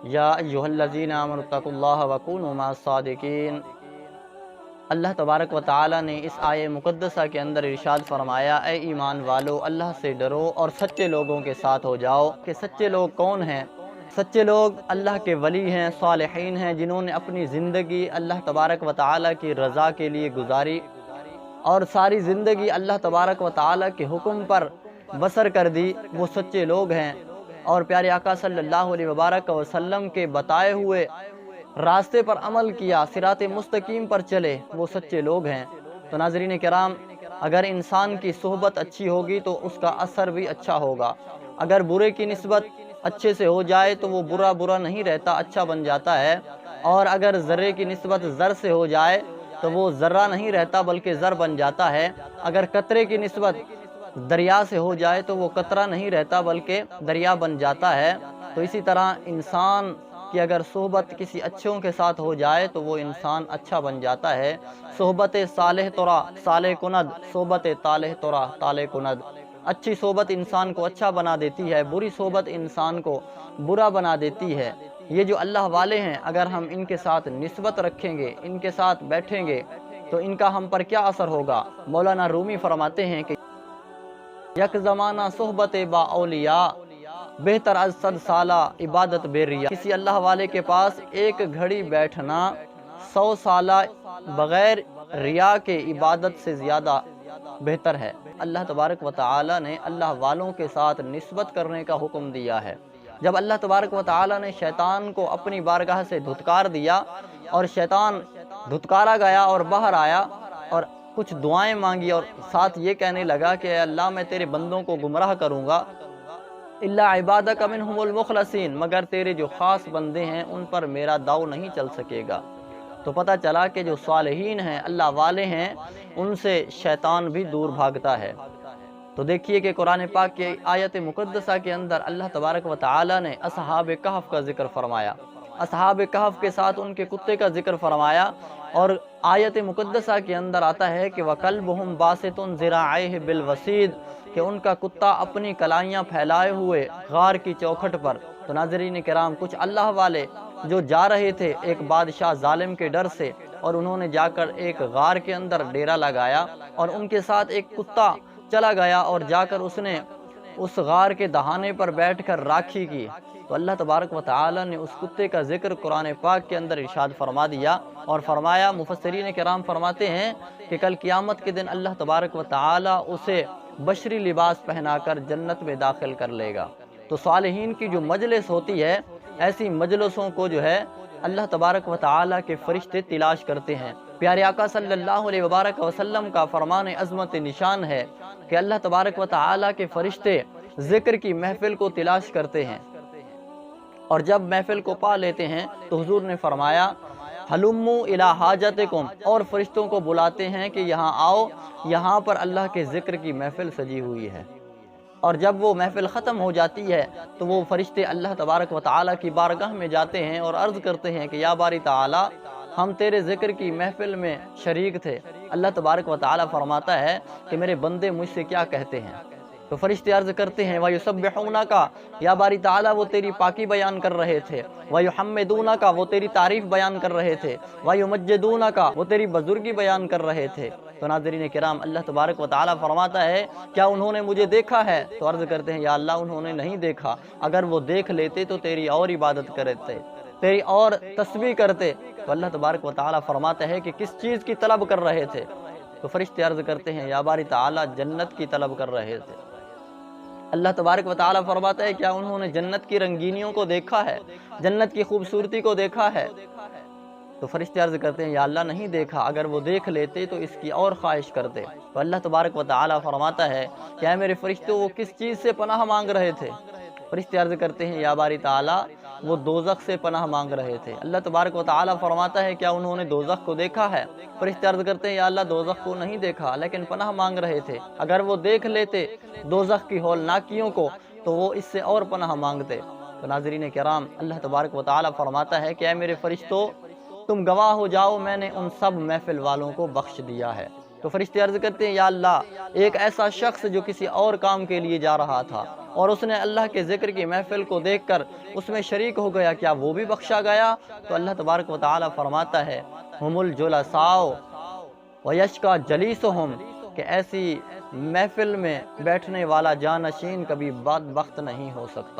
یا ایھا الذین آمنوا اتقوا اللہ وکونوا مع الصادقین۔ اللہ تبارک و تعالی نے اس آیہ مقدسہ کے اندر ارشاد فرمایا، اے ایمان والو اللہ سے ڈرو اور سچے لوگوں کے ساتھ ہو جاؤ۔ کہ سچے لوگ کون ہیں؟ سچے لوگ اللہ کے ولی ہیں، صالحین ہیں، جنہوں نے اپنی زندگی اللہ تبارک و تعالی کی رضا کے لیے گزاری اور ساری زندگی اللہ تبارک و تعالی کے حکم پر بسر کر دی، وہ سچے لوگ ہیں۔ اور پیارے آقا صلی اللہ علیہ وبارک وسلم کے بتائے ہوئے راستے پر عمل کیا، صراط مستقیم پر چلے، وہ سچے لوگ ہیں۔ تو ناظرین کرام، اگر انسان کی صحبت اچھی ہوگی تو اس کا اثر بھی اچھا ہوگا۔ اگر برے کی نسبت اچھے سے ہو جائے تو وہ برا نہیں رہتا، اچھا بن جاتا ہے۔ اور اگر ذرے کی نسبت زر سے ہو جائے تو وہ ذرہ نہیں رہتا بلکہ زر بن جاتا ہے۔ اگر قطرے کی نسبت دریا سے ہو جائے تو وہ قطرہ نہیں رہتا بلکہ دریا بن جاتا ہے۔ تو اسی طرح انسان کہ اگر صحبت کسی اچھوں کے ساتھ ہو جائے تو وہ انسان اچھا بن جاتا ہے۔ صحبت صالح ترا صالح کند، صحبت طالح ترا طالح کند۔ اچھی صحبت انسان کو اچھا بنا دیتی ہے، بری صحبت انسان کو برا بنا دیتی ہے۔ یہ جو اللہ والے ہیں، اگر ہم ان کے ساتھ نسبت رکھیں گے، ان کے ساتھ بیٹھیں گے تو ان کا ہم پر کیا اثر ہوگا؟ مولانا رومی فرماتے ہیں کہ یک زمانہ صحبت با اولیاء بہتر از 100 سالہ عبادت بے ریا۔ کسی اللہ والے کے پاس ایک گھڑی بیٹھنا 100 سالہ بغیر ریا کے عبادت سے زیادہ بہتر ہے۔ اللہ تبارک و تعالی نے اللہ والوں کے ساتھ نسبت کرنے کا حکم دیا ہے۔ جب اللہ تبارک و تعالی نے شیطان کو اپنی بارگاہ سے دھتکار دیا اور شیطان دھتکارا گیا اور باہر آیا اور کچھ دعائیں مانگی اور ساتھ یہ کہنے لگا کہ اے اللہ میں تیرے بندوں کو گمراہ کروں گا، الا عبادک منہم المخلصین، مگر تیرے جو خاص بندے ہیں ان پر میرا داؤ نہیں چل سکے گا۔ تو پتہ چلا کہ جو صالحین ہیں، اللہ والے ہیں، ان سے شیطان بھی دور بھاگتا ہے۔ تو دیکھیے کہ قرآن پاک کی آیت مقدسہ کے اندر اللہ تبارک و تعالی نے اصحاب کہف کا ذکر فرمایا، اصحاب کہف کے ساتھ ان کے کتے کا ذکر فرمایا، اور آیت مقدسہ کے اندر آتا ہے کہ وَقَلْبُهُمْ بَاسِطٌ ذِرَاعَيْهِ بِالْوَصِيدِ، کہ ان کا کتا اپنی کلائیاں پھیلائے ہوئے غار کی چوکھٹ پر۔ تو ناظرین کرام، کچھ اللہ والے جو جا رہے تھے ایک بادشاہ ظالم کے ڈر سے، اور انہوں نے جا کر ایک غار کے اندر ڈیرا لگایا، اور ان کے ساتھ ایک کتا چلا گیا اور جا کر اس نے اس غار کے دہانے پر بیٹھ کر راکھی کی۔ تو اللہ تبارک و تعالی نے اس کتے کا ذکر قرآن پاک کے اندر ارشاد فرما دیا اور فرمایا، مفسرین کرام فرماتے ہیں کہ کل قیامت کے دن اللہ تبارک و تعالی اسے بشری لباس پہنا کر جنت میں داخل کر لے گا۔ تو صالحین کی جو مجلس ہوتی ہے، ایسی مجلسوں کو جو ہے اللہ تبارک و تعالی کے فرشتے تلاش کرتے ہیں۔ پیارے آقا صلی اللہ علیہ وبارک وسلم کا فرمان عظمت نشان ہے کہ اللہ تبارک و تعالی کے فرشتے ذکر کی محفل کو تلاش کرتے ہیں، اور جب محفل کو پا لیتے ہیں تو حضور نے فرمایا حلموا الی حاجتکم، اور فرشتوں کو بلاتے ہیں کہ یہاں آؤ، یہاں پر اللہ کے ذکر کی محفل سجی ہوئی ہے۔ اور جب وہ محفل ختم ہو جاتی ہے تو وہ فرشتے اللہ تبارک و تعالی کی بارگاہ میں جاتے ہیں اور عرض کرتے ہیں کہ یا باری تعالی، ہم تیرے ذکر کی محفل میں شریک تھے۔ اللہ تبارک و تعالی فرماتا ہے کہ میرے بندے مجھ سے کیا کہتے ہیں؟ تو فرشتے عرض کرتے ہیں وَيُسَبِّحُونَكَ، یا باری تعالی وہ تیری پاکی بیان کر رہے تھے، وَيُحَمِّدُونَكَ، وہ تیری تعریف بیان کر رہے تھے، وَيُمَجِّدُونَكَ، وہ تیری بزرگی بیان کر رہے تھے۔ تو ناظرین کرام، اللہ تبارک و تعالی فرماتا ہے کیا انہوں نے مجھے دیکھا ہے؟ تو عرض کرتے ہیں یا اللہ انہوں نے نہیں دیکھا، اگر وہ دیکھ لیتے تو تیری اور عبادت کرتے، تیری اور تسبیح کرتے۔ تو اللہ تبارک و تعالی فرماتا ہے کہ کس چیز کی طلب کر رہے تھے؟ تو فرشتے عرض کرتے ہیں یا باری تعالی جنت کی طلب کر رہے تھے۔ اللہ تبارک و تعالی فرماتا ہے کیا انہوں نے جنت کی رنگینیوں کو دیکھا ہے، جنت کی خوبصورتی کو دیکھا ہے؟ تو فرشتے عرض کرتے ہیں یا اللہ نہیں دیکھا، اگر وہ دیکھ لیتے تو اس کی اور خواہش کرتے۔ تو اللہ تبارک و تعالی فرماتا ہے کیا میرے فرشتوں وہ کس چیز سے پناہ مانگ رہے تھے؟ فرشتے عرض کرتے ہیں یا باری تعالی وہ دوزخ سے پناہ مانگ رہے تھے۔ اللہ تبارک و تعالی فرماتا ہے کیا انہوں نے دوزخ کو دیکھا ہے؟ فرشتے عرض کرتے ہیں یا اللہ دوزخ کو نہیں دیکھا، لیکن پناہ مانگ رہے تھے، اگر وہ دیکھ لیتے دوزخ کی ہولناکیوں کو تو وہ اس سے اور پناہ مانگتے۔ تو ناظرین کرام، اللہ تبارک و تعالی فرماتا ہے کہ اے میرے فرشتوں، تم گواہ ہو جاؤ، میں نے ان سب محفل والوں کو بخش دیا ہے۔ تو فرشتے عرض کرتے ہیں یا اللہ ایک ایسا شخص جو کسی اور کام کے لیے جا رہا تھا اور اس نے اللہ کے ذکر کی محفل کو دیکھ کر اس میں شریک ہو گیا، کیا وہ بھی بخشا گیا؟ تو اللہ تبارک و تعالی فرماتا ہے ہم الجلساء ویشکا جلیسہم، کہ ایسی محفل میں بیٹھنے والا جانشین کبھی بدبخت نہیں ہو سکتا۔